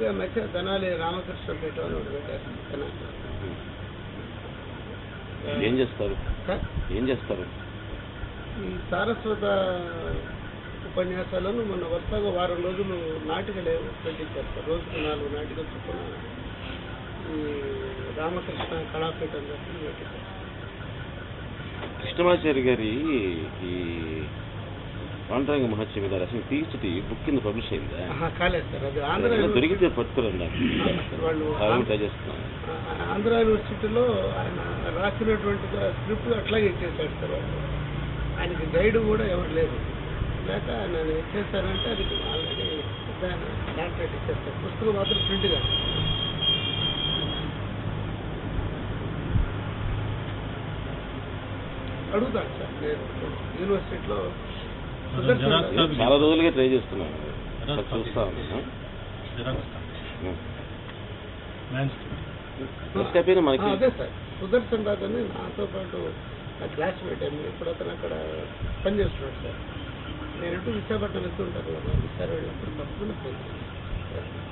ఆ మధ్య తెనాలి రామకృష్ణపేట అని ఒకటి పెట్టారు. ఏం చేస్తారు ఏం చేస్తారు? ఈ సారస్వత ఉపన్యాసాలను మొన్న వరుసగా వారం రోజులు నాటికలు పెట్టించారు సార్. రోజుకు 4 నాటికలు చొప్పున ఈ రామకృష్ణ కళాపీఠ అని చెప్పి పెట్టించారు. కృష్ణమాచారి గారి ఈ పాండురంగ మహత్సవి గారు అసలు తీర్చుటి బుక్ కింద పబ్లిష్ అయిందా? కాలేదు సార్. అది ఆంధ్ర దొరికితే పట్టుకురండి వాళ్ళు ట్రై చేస్తున్నాను. ఆంధ్ర యూనివర్సిటీలో ఆయన రాసినటువంటి స్క్రిప్ట్ అట్లాగే ఇచ్చేసాడు సార్. వాళ్ళు ఆయనకి గైడ్ కూడా ఎవరు లేరు. లేక నేను ఇచ్చేసానంటే అది ఆల్రెడీ డాక్టరేట్ ఇచ్చేస్తారు. పుస్తకం మాత్రం ప్రింట్ కాదు. అడుగుతాను సార్. నేను యూనివర్సిటీలో చాలా రోజులుగా ట్రై చేస్తున్నాను, చూస్తా ఉన్నాను. అదే సార్, సుదర్శన్ రాజు అని నాతో పాటు నా క్లాస్మేట్ అండి. ఇప్పుడు అతను అక్కడ పనిచేస్తున్నాడు సార్. నేను విశాఖపట్నం వెళ్తుంటాను కదా, ఈసారి వెళ్ళినప్పుడు తప్పకుండా ఫోన్ చేస్తాను.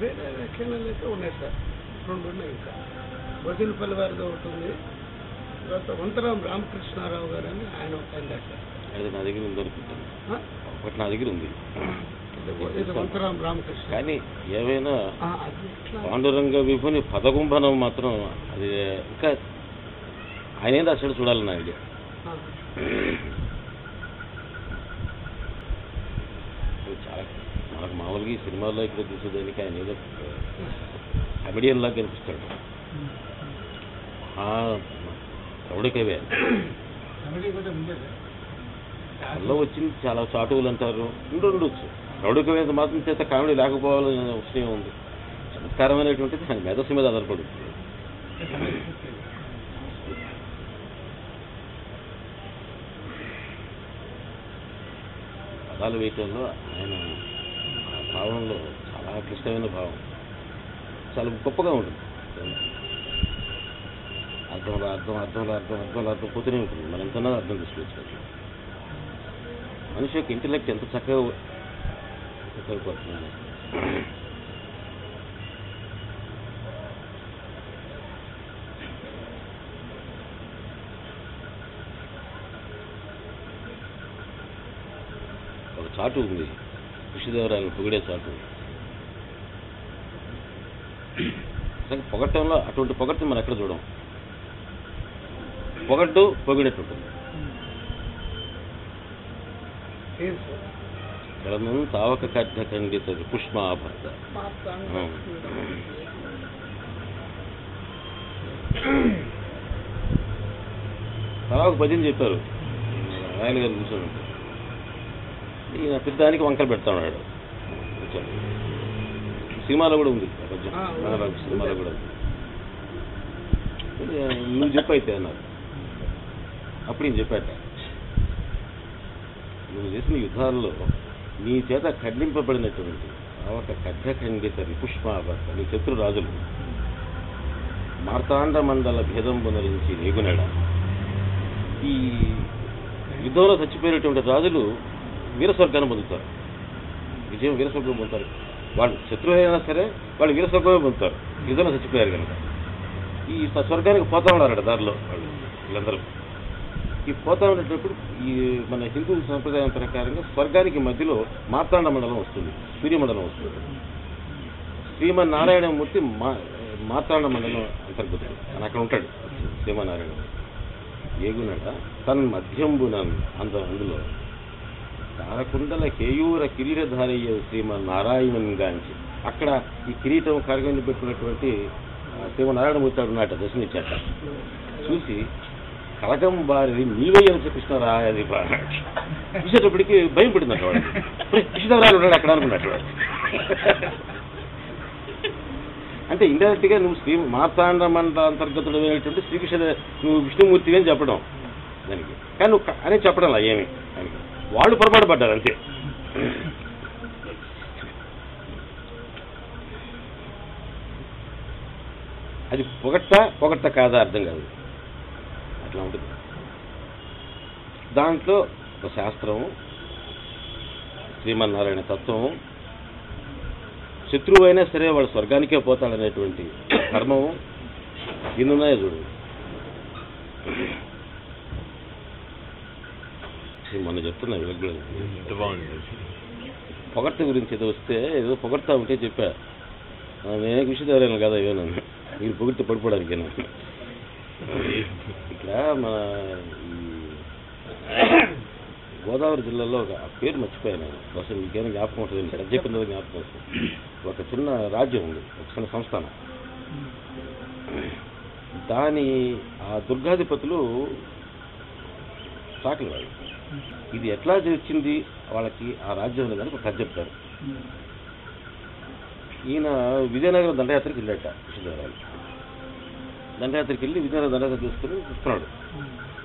వేరే వ్యాఖ్యానాలు అయితే ఉన్నాయి సార్, 2 ఉన్నాయి. ఇంకా వదినపల్లి వారిది ఒకటి ఉంది. తర్వాత వంతరాం రామకృష్ణారావు గారు అని ఆయన ఒక ఆయన రాశారు. అది నా దగ్గర ఉంది అనుకుంటాను. ఒకటి నా దగ్గర ఉంది, వంతరాం రామకృష్ణ. కానీ ఏమైనా పాండురంగ విభుని పదగుంభనం మాత్రం అది ఇంకా ఆయన ఏం రాశాడు చూడాలని ఐడియా. చాలా మనకు మామూలుగా ఈ సినిమాల్లో ఇక్కడ చూసేదానికి ఆయన ఏదో కమెడియన్ లాగా కనిపిస్తాడు. రౌడికవే అందులో వచ్చింది చాలా చాటువులు అంటారు, ఉండొచ్చు. రౌడికవే మాత్రం చేత కామెడీ లేకపోవాలనే విషయం ఉంది. చమత్కారమైనటువంటిది ఆయన మేధస్సు మీద ఆధారపడుతుంది. పదాలు వేయటంలో ఆయన భావంలో చాలా క్లిష్టమైన భావం, చాలా గొప్పగా ఉంటుంది. అర్థం పోతూనే ఉంటుంది. మనం ఎంతన్నా అర్థం చేసుకోవచ్చు. మనిషి యొక్క ఇంటెలెక్ట్ ఎంత చక్కగా ఉపయోగపడుతుంది. ఒక చాటు ఉంది, కృష్ణదేవరాయలు పొగిడే చాటు. పొగట్టంలో అటువంటి పొగట్టు మనం ఎక్కడ చూడం. పొగట్టు పొగిడేట్టుంటుంది. కలము తావక కథ ఖండిత పుష్మాభర్త. తర్వాత భజన చెప్పారు రాయలు గారు కూర్చొని. ఈయన పెద్దానికి వంకలు పెడతా ఉన్నాడు. సినిమాలో కూడా ఉంది, సినిమాలో కూడా ఉంది. నువ్వు చెప్పైతే అన్నారు. అప్పుడు నేను చెప్పాట, నువ్వు చేసిన యుద్ధాల్లో నీ చేత ఖండింపబడినటువంటి ఒక ఖడ్గ ఖండిత పుష్మాభర్త నీ శత్రు రాజులు మార్తాండ మండల భేదం పునరించి నేగునడ. ఈ యుద్ధంలో చచ్చిపోయినటువంటి రాజులు వీరస్వర్గాన్ని పొందుతారు, విజయం వీరస్వర్గం పొందుతారు. వాళ్ళు శత్రువు అయినా సరే వాళ్ళు వీరస్వర్గమే పొందుతారు, యుద్ధంలో చచ్చిపోయారు కనుక. ఈ స్వర్గానికి పోతా ఉన్నారట దారిలో వాళ్ళు వీళ్ళందరూ. ఈ పోతా ఉండేటప్పుడు ఈ మన హిందూ సంప్రదాయం ప్రకారంగా స్వర్గానికి మధ్యలో మార్తాండ మండలం వస్తుంది, సూర్యమండలం వస్తుంది. శ్రీమన్నారాయణమూర్తి మార్తాండ మండలం అంతర్గతుడు అని అక్కడ ఉంటాడు. శ్రీమన్నారాయణ ఏగునట తన మధ్యంబునన్ అందులో తారకుండల కేయూర కిరీటధారయ్య శ్రీమన్నారాయణన్ గాంచి అక్కడ ఈ కిరీటం కార్యక్రమం పెట్టుకున్నటువంటి శ్రీమన్నారాయణమూర్తి ఉన్నాట, దర్శనమిచ్చాట. చూసి కలకం బారి నీవయ్యనస కృష్ణరాయది చూసేటప్పటికి భయం పడిందట వాడికి. కృష్ణరాయలు ఉన్నాడు అక్కడ అనుకున్నట్టు వాడు. అంటే ఇండైరెక్ట్ గా నువ్వు మార్తాండ మండల అంతర్గతుడు అయినటువంటి శ్రీకృష్ణ నువ్వు విష్ణుమూర్తి అని చెప్పడం దానికి, కానీ నువ్వు అని చెప్పడం ఏమి దానికి వాళ్ళు పొరపాటు పడ్డారు అంతే. అది పొగట్ట కాదా అర్థం కాదు, అట్లా ఉంటుంది. దాంట్లో ఒక శాస్త్రము, శ్రీమన్నారాయణ తత్వము, శత్రువు అయినా సరే వాడు స్వర్గానికే పోతాడనేటువంటి ధర్మము ఇన్నున్నాయో చూడు. మొన్న చెప్తున్నా పొగట్ట గురించి ఏదో వస్తే ఏదో పొగడతా ఉంటే చెప్పా, నేనే కృషి తేరాను కదా ఏమో నన్ను మీరు పొగిడితే పడిపోవడానికి. ఇట్లా మన గోదావరి జిల్లాలో ఒక పేరు మర్చిపోయాను, బహుశా మీకేమైనా జ్ఞాపకం ఉంటుంది, పెద్ద చెప్పిందో జ్ఞాపకం వస్తుంది. ఒక చిన్న రాజ్యం ఉంది, ఒక చిన్న సంస్థానం. దాని ఆ దుర్గాధిపతులు సాకలి వాళ్ళు. ఇది ఎట్లా వచ్చింది వాళ్ళకి ఆ రాజ్యం దానికి ఒక కథ చెప్తారు. ఈయన విజయనగరం దండయాత్రకి వెళ్ళాట, కృష్ణదేవరాయలు దండయాత్రకి వెళ్ళి విజయనగరం దండయాత్ర తీసుకుని వస్తున్నాడు.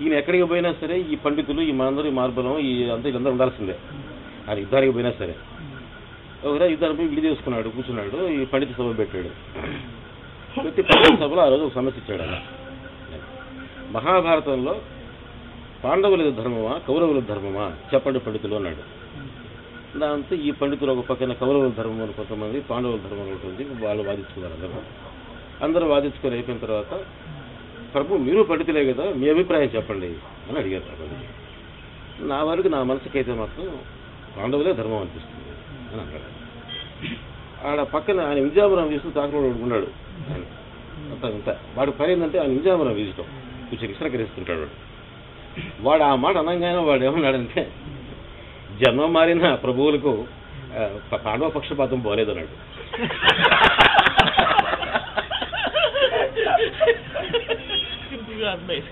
ఈయన ఎక్కడికి పోయినా సరే ఈ పండితులు, ఈ మనందరూ, ఈ మార్బలం, వీళ్ళందరూ ఉండాల్సిందే. ఆయన యుద్ధానికి పోయినా సరే ఒకరా యుద్ధానికి పోయి విడి చేసుకున్నాడు, కూర్చున్నాడు, ఈ పండిత సభ పెట్టాడు. పెట్టి పండిత సభలో ఆ రోజు ఒక సమస్య ఇచ్చాడు. అలా మహాభారతంలో పాండవుల ధర్మమా కౌరవుల ధర్మమా చెప్పండి పండితులు అన్నాడు. దాంతో ఈ పండితులు ఒక పక్కన కౌరవుల ధర్మం అని కొంతమంది, పాండవుల ధర్మం ఉంటుంది, వాళ్ళు వాదించుకున్నారు. అందరూ వాదించుకొని అయిపోయిన తర్వాత, ప్రభు మీరు పండితులే కదా, మీ అభిప్రాయం చెప్పండి అని అడిగారు. పండితులు నా వరకు నా మనసుకైతే మాత్రం పాండవులే ధర్మం అనిపిస్తుంది అని అన్నాడు. ఆడ పక్కన ఆయన విజయనగరం వీస్తూ తాకూరు ఉన్నాడు. అంతా వాడి పని ఏంటంటే ఆయన విజయనగరం వీచడం కొంచెం విశ్రకరిస్తుంటాడు. వాడు ఆ మాట అనగానే వాడు ఏమన్నాడంటే, జన్మ మారిన ప్రభువులకు పాండవ పక్షపాతం పోలేదన్నాడు.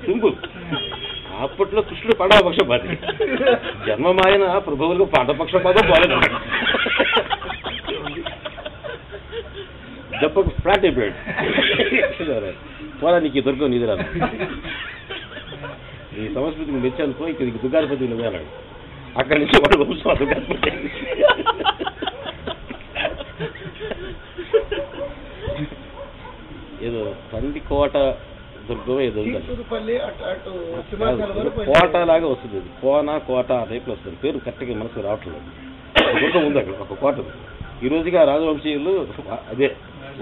సింపుల్. అప్పట్లో కృష్ణుడు పాండవ పక్షపాతి, జన్మ మారిన ప్రభువులకు పాండవ పక్షపాతం పోలేదన్నాడు. దెబ్బకు ఫ్లాట్ అయిపోయాడు. పోరా నీకు ఈ దుర్గం నీది రాదు, ఈ సంస్కృతికి మెచ్చానుకో, ఇక్కడ దుర్గాధిపతి నువ్వే అన్నాడు. అక్కడి నుంచి వాడు వంశం దుర్గాధిపతి. ఏదో కందికోట దుర్గం ఏదో కోట లాగా వస్తుంది, అది కోట ఆ టైప్లో వస్తుంది. పేరు కరెక్ట్గా మనసుకు రావట్లేదు. దుర్గం ఉంది అక్కడ, ఒక కోట. ఈ రోజుకి ఆ రాజవంశీయులు అదే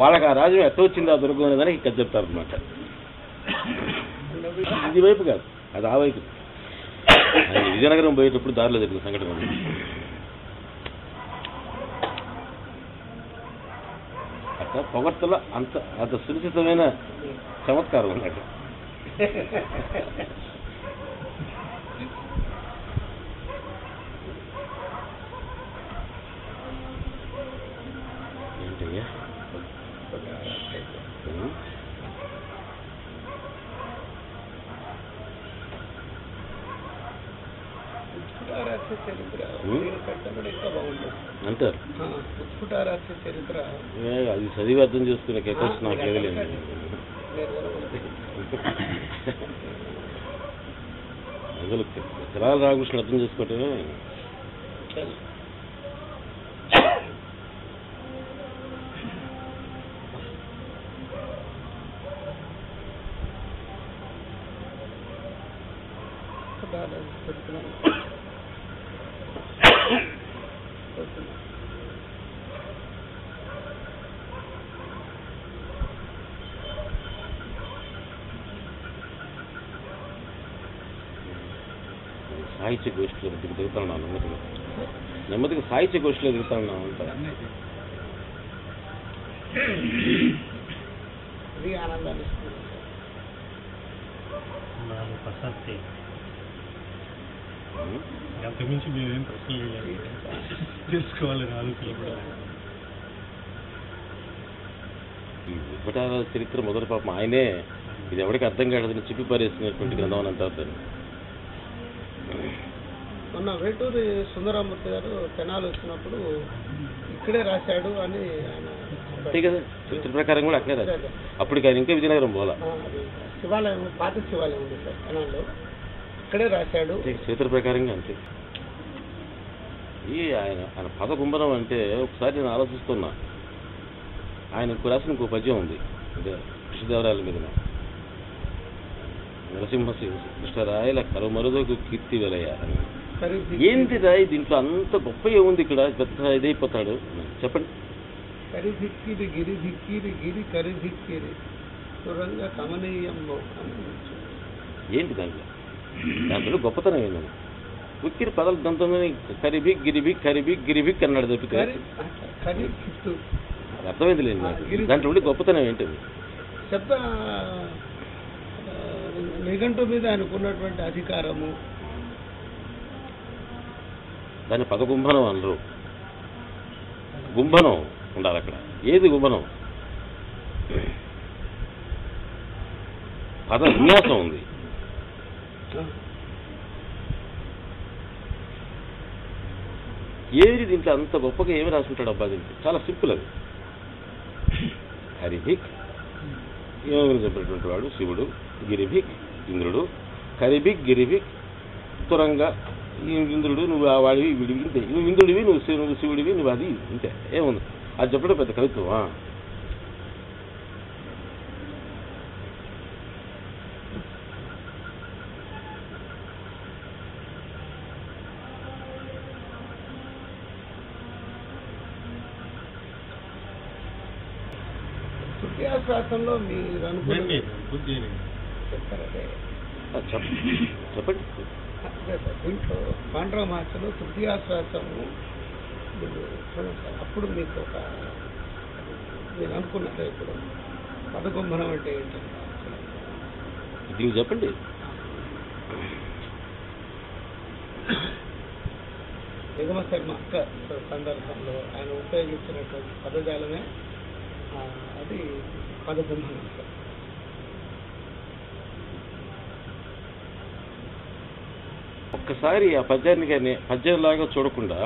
వాళ్ళకి ఆ రాజ్యం ఎట్ట వచ్చింది ఆ దుర్గం అనేదానికి ఇక్కడ చెప్తారు అనమాట. ఇది వైపు కాదు, అది ఆ వైపు. విజయనగరం పోయేటప్పుడు దారిలో జరిగిన సంఘటన. అట్లా పొగడ్తలో అంత సునిశ్చితమైన చమత్కారం ఉన్నట్టు. ఏంటయ్యా అంటారు. చరిత్ర అది చదివి అర్థం చేసుకునే కెపాసిటీ నాకు ఏదలేదు. అసలు చిరాల రామకృష్ణ అర్థం చేసుకోవటమే. సాహిత్య గోష్ఠిలో దిగుతాను నెమ్మదిగా సాహిత్య గోష్ఠిలో దిగుతాను అంట. ఆనందాన్ని అంతకుమించి మేమేం ప్రశ్నలు తెలుసుకోవాలని ఆలోచన కూడా. ఈ విభటాల చరిత్ర మొదటి పాపం ఆయనే ఇది ఎవరికి అర్థం కాదని చెప్పి పారేసినటువంటి గ్రంథం అని అంటారు దాన్ని. మొన్న వేటూరి సుందరమూర్తి గారు తెనాలి వచ్చినప్పుడు ఇక్కడే రాశాడు అని ఆయన అంతే కదా, చరిత్ర ప్రకారం కూడా అక్కడే రాశాడు. అప్పటికి ఆయన ఇంకా విజయనగరం పోలా. శివాలయం, పాత శివాలయం ఉంది సార్ తెనాలిలో, ఇక్కడే రాశాడు. చరిత్ర ప్రకారంగా అంతే. ఈ ఆయన పద కుంభనం అంటే ఒకసారి నేను ఆలోచిస్తున్నా, ఆయన రాసిన ఇంకో పద్యం ఉంది, అంటే కృష్ణదేవరాయల మీద నరసింహ కృష్ణరాయల కరుమరుదకు కీర్తి వెలయ అని. ఏంటి రాయి దీంట్లో అంత గొప్ప ఏముంది ఇక్కడ పెద్ద ఇదైపోతాడు చెప్పండి. కరిధిక్కిరి గిరి ధిక్కిరి గిరి కరిధిక్కిరి సురంగ కమనీయంలో ఏంటి దాంట్లో గొప్పతనం ఏంటండి. ఉక్కిరి పదాలు దంతమని కరిబిక్ గిరిబిక్ కరిబిక్ గిరిబిక్ అన్నాడు తప్పితే అర్థమైంది లేదు. దాంట్లో ఉండి గొప్పతనం ఏంటిది? శబ్ద నిఘంటు మీద ఆయనకున్నటువంటి అధికారము, దాన్ని పదగుంభనం అనరు. గుంభనం ఉండాలి అక్కడ. ఏది గుంభనం? పద విన్యాసం ఉంది. ఏది దీంట్లో అంత గొప్పగా ఏమి రాసుకుంటాడు అబ్బా దీంట్లో? చాలా సింపుల్ అది. హరిభిక్ ఏమని చెప్పినటువంటి వాడు శివుడు, గిరిభిక్ ఇంద్రుడు, కరిభిక్ గిరిభిక్ తురంగా ఇంద్రుడు, నువ్వు ఆ వాడివి వీడివి ఇంతే. నువ్వు ఇంద్రుడివి, నువ్వు శివుడివి, నువ్వు అది ఇంతే. ఏముంది అది చెప్పడం పెద్ద కవిత్వమా? శృత్యాశ్వాసంలో మీరు అనుకున్న చెప్పండి. దీంట్లో పాండవ మాసలో తృతీయాశ్వాసము అప్పుడు మీకు ఒక నేను అనుకున్నాను ఇప్పుడు పదగుంభనం అంటే ఏంటి దీనికి చెప్పండి. నిగమ శర్మ సందర్భంలో ఆయన ఉపయోగించినటువంటి పదజాలమే అది పదగుంభనం. ఒక్కసారి ఆ పద్యాన్ని కానీ పద్యంలాగా చూడకుండా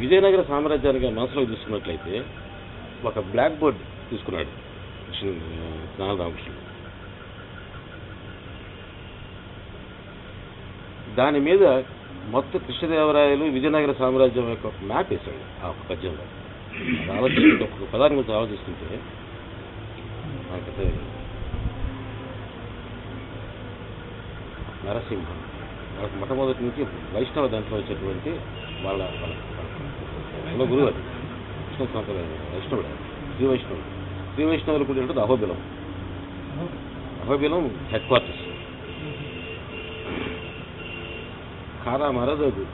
విజయనగర సామ్రాజ్యానికి మనసులో తీసుకున్నట్లయితే ఒక బ్లాక్ బోర్డ్ తీసుకున్నాడు రామకృష్ణుడు. దాని మీద మొత్తం కృష్ణదేవరాయలు విజయనగర సామ్రాజ్యం యొక్క మ్యాప్ వేశాడు ఆ పద్యంలో. ఆలోచిస్తుంటే ఒక్కొక్క పదాన్ని గురించి ఆలోచిస్తుంటే నరసింహం వాళ్ళకి మొట్టమొదటి నుంచి వైష్ణవ దాంట్లో వచ్చేటువంటి వాళ్ళ గురువు అది కృష్ణ సాంప్రదాయం. వైష్ణవుడు శ్రీ వైష్ణవుడు. శ్రీ వైష్ణవులు కూడా ఉంటుంది అహోబిలం. Ahobilam head quarters. కారా మరదగు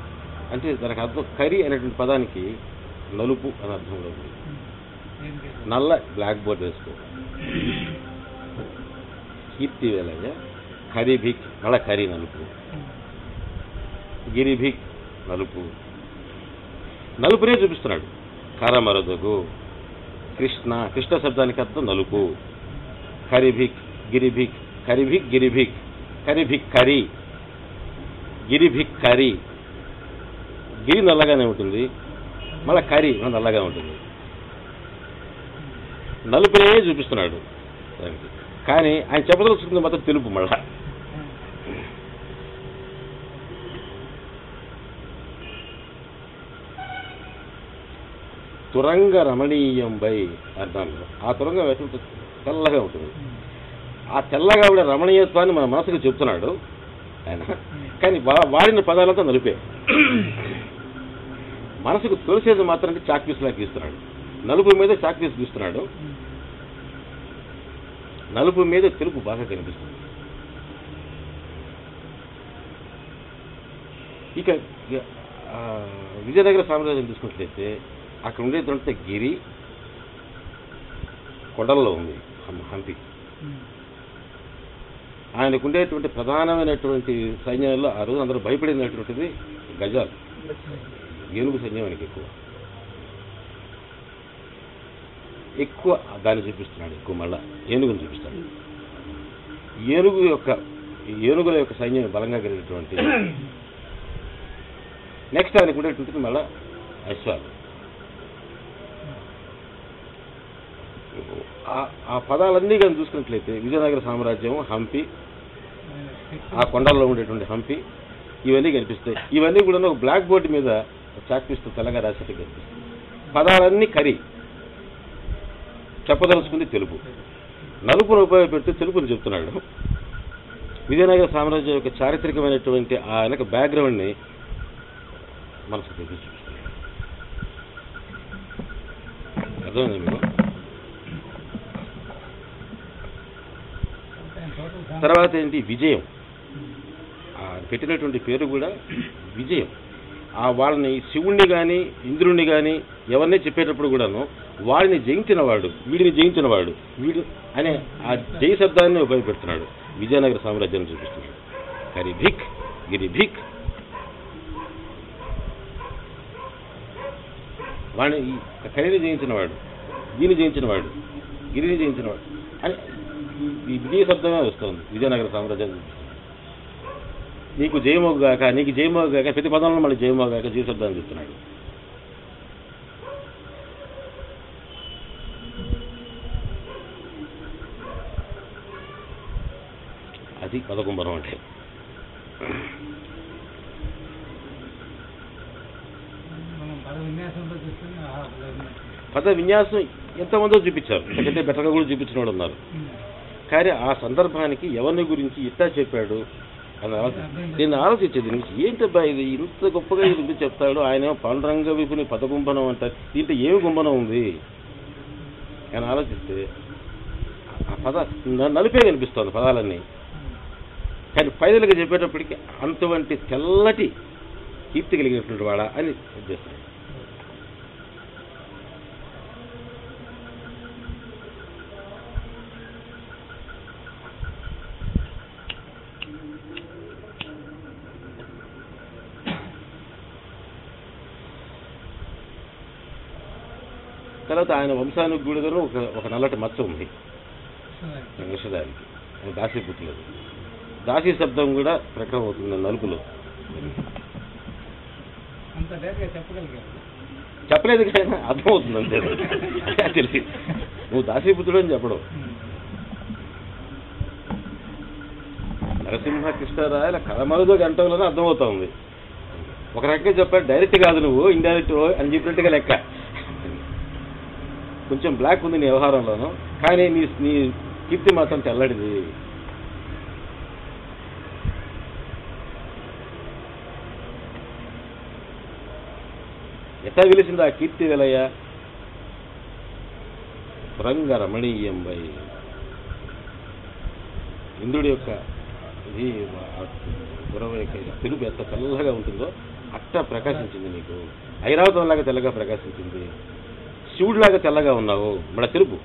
అంటే దానికి అర్థం కరి అనేటువంటి పదానికి నలుపు అని అర్థంలో ఉంది. నల్ల బ్లాక్ బోర్డ్ వేసుకో. కీర్తి వేలయ్య కరిభిక్ నల్ల కరి నలుపు, గిరిభిక్ నలుపు. నలుపునే చూపిస్తున్నాడు. కరమరదగు కృష్ణ శబ్దానికి అర్థం నలుపు. కరిభిక్ గిరిభిక్ కరిభిక్ గిరిభిక్ కరిభిక్ కరి గిరిభిక్ కరి. గిరి నల్లగానే ఉంటుంది, మళ్ళీ కరి నల్లగా ఉంటుంది. నలుపునే చూపిస్తున్నాడు దానికి. కానీ ఆయన చెప్పదలుచుకుంది మాత్రం తెలుపు. మళ్ళా తురంగ రమణీయంబై అర్థంలో ఆ తురంగం ఎటువంటి తెల్లగా ఉంటుంది. ఆ తెల్లగా ఉండే రమణీయత్వాన్ని మన మనసుకు చెప్తున్నాడు ఆయన. కానీ వాడిన పదాలంతా నలిపే. మనసుకు తొలిసేది మాత్రం చాక్ పీస్ లాగా గీస్తున్నాడు. నలుపు మీద చాక్ పీస్ గీస్తున్నాడు. నలుపు మీద తెలుపు బాగా కనిపిస్తుంది. ఇక విజయనగర సామ్రాజ్యం తీసుకున్నట్లయితే అక్కడ ఉండేటువంటి గిరి కొండల్లో ఉంది హంపి. ఆయనకు ఉండేటువంటి ప్రధానమైనటువంటి సైన్యంలో ఆ రోజు అందరూ భయపడినటువంటిది గజాలు, ఏనుగు సైన్యం ఆయనకి ఎక్కువ దాన్ని చూపిస్తున్నాడు. ఎక్కువ మళ్ళా ఏనుగుని చూపిస్తాడు. ఏనుగుల యొక్క సైన్యం బలంగా కలిగినటువంటి. నెక్స్ట్ ఆయనకు ఉండేటువంటిది మళ్ళా అశ్వాలు. ఆ పదాలన్నీ కానీ చూసుకున్నట్లయితే విజయనగర సామ్రాజ్యం, హంపి, ఆ కొండల్లో ఉండేటువంటి హంపి, ఇవన్నీ కనిపిస్తాయి. ఇవన్నీ కూడా ఒక బ్లాక్ బోర్డు మీద చాక్ పీస్తో తెల్లగా రాసేట్టు కనిపిస్తాయి. పదాలన్నీ కరి. చెప్పదలుచుకుంది తెలుపు. నలుపును ఉపయోగపెట్టి తెలుపుని చెప్తున్నాడు. విజయనగర సామ్రాజ్యం యొక్క చారిత్రకమైనటువంటి ఆ వెనక బ్యాక్గ్రౌండ్ని మనసు తెప్పి చూపిస్తున్నాడు. అర్థమైంది మీకు? తర్వాత ఏంటి? విజయం. పెట్టినటువంటి పేరు కూడా విజయం. వాళ్ళని శివుణ్ణి కానీ ఇంద్రుణ్ణి కానీ ఎవరిని చెప్పేటప్పుడు కూడాను వాడిని జయించినవాడు, వీడిని జయించినవాడు, వీడు అనే ఆ జయ శబ్దాన్ని ఉపయోగపెడుతున్నాడు. విజయనగర సామ్రాజ్యాన్ని చూపిస్తున్నాడు. కరిభిక్ గిరిభిక్, వాడిని కరిని జయించినవాడు, దీన్ని జయించినవాడు, గిరిని జయించినవాడు అని ఈ విజయ శబ్దమే వస్తుంది విజయనగర సామ్రాజ్యాన్ని చూపిస్తుంది. నీకు జయమోగాక, నీకు జయమోగాక, ప్రతి పదంలో మళ్ళీ జయమోగాక జయ శబ్దాన్ని చెప్తున్నాడు. అది పదకుంభరం అంటే. పద విన్యాసం ఎంతమందో చూపించారు, ఎందుకంటే బెటర్గా కూడా చూపించిన వాడు ఉన్నారు. కానీ ఆ సందర్భానికి ఎవరిని గురించి ఇట్టా చెప్పాడు అని నేను ఆలోచించేది. ఏంటబ్బా ఇది ఇంత గొప్పగా ఇది చెప్తాడు, ఆయన పాండురంగ విపుని పదగుంభనం అంటారు, దీంట్లో ఏమి గుంభనం ఉంది అని ఆలోచిస్తే ఆ పద నలిపే కనిపిస్తుంది పదాలన్నీ. కానీ ఫైనల్గా చెప్పేటప్పటికి అంతవంటి తెల్లటి కీర్తి కలిగినటువంటి వాడా అని ఉద్దేశం. తర్వాత ఆయన వంశానికి గూడిదలో ఒక నల్లటి మచ్చ ఉంది విషదానికి, ఆయన దాసీ పుట్టలేదు. దాసీ శబ్దం కూడా ప్రకటన అవుతుంది నలుపులో. చెప్పలేదు కానీ అర్థమవుతుంది అంతే. తెలిసి నువ్వు దాసీపుత్రుడు అని చెప్పడం. నరసింహ కృష్ణరాయల కలమరుదో గంటలోనే అర్థమవుతా ఉంది. ఒక రకంగా చెప్పాడు, డైరెక్ట్ కాదు నువ్వు ఇండైరెక్ట్ అని చెప్పినట్టుగా లెక్క. కొంచెం బ్లాక్ ఉంది నీ వ్యవహారంలోనూ, కానీ నీ కీర్తి మాత్రం తెల్లడిది. ఎట్లా వెలిసింది ఆ కీర్తి వెలయ? రంగ రమణీయంబై, ఇంద్రుడి యొక్క ఇది తెలుగు ఎంత తెల్లగా ఉంటుందో అట్ట ప్రకాశించింది నీకు. ఐరావతంలాగా తెల్లగా ప్రకాశించింది. శివుడిలాగా తెల్లగా ఉన్నావు. మన తెలుపు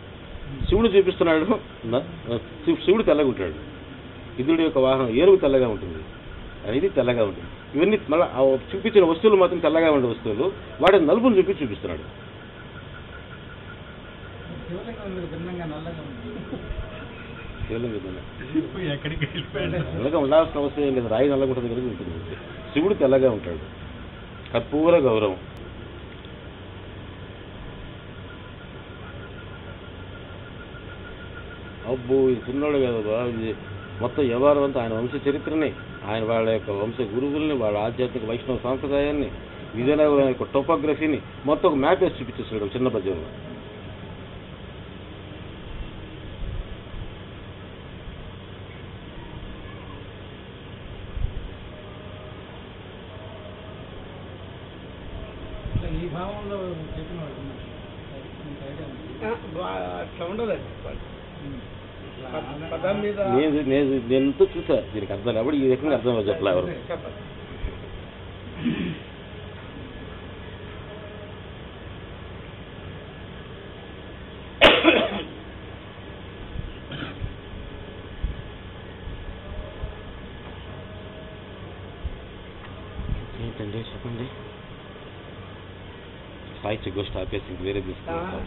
శివుడు చూపిస్తున్నాడు, శివుడు తెల్లగా ఉంటాడు. ఇంద్రుడి యొక్క వాహనం ఏనుగు తెల్లగా ఉంటుంది, అనేది తెల్లగా ఉంటుంది. ఇవన్నీ మళ్ళీ చూపించిన వస్తువులు మాత్రం తెల్లగా ఉండే వస్తువులు, వాటి నలుపును చూపిస్తున్నాడు. నల్లగా ఉండాల్సిన అవసరం ఏం లేదు, రాయి నల్లగా ఉంటుంది కనుక ఉంటుంది. శివుడు తెల్లగా ఉంటాడు. కర్పూర గౌరవం. అబ్బో ఇది చిన్నోడు కదా, ఇది మొత్తం వ్యవహారం అంతా ఆయన వంశ చరిత్రని, ఆయన వాళ్ళ యొక్క వంశ గురువుల్ని, వాళ్ళ ఆధ్యాత్మిక వైష్ణవ సాంప్రదాయాన్ని, విజయనగరం యొక్క టోపోగ్రఫీని మొత్తం ఒక మ్యాప్ వేసి చూపించేస్తున్నాడు చిన్న పద్యంలో. ఈ భావంలో చెప్పిన అట్లా ఉండదండి. పదం మీద నేను చూసా, దీనికి అర్థం కాబట్టి ఈ రకంగా అర్థం చెప్పలే ఎవరు. ఏంటండి చెప్పండి. సాహిత్య గోష్ఠి ఆపేసి వేరే తీసుకుంటాం.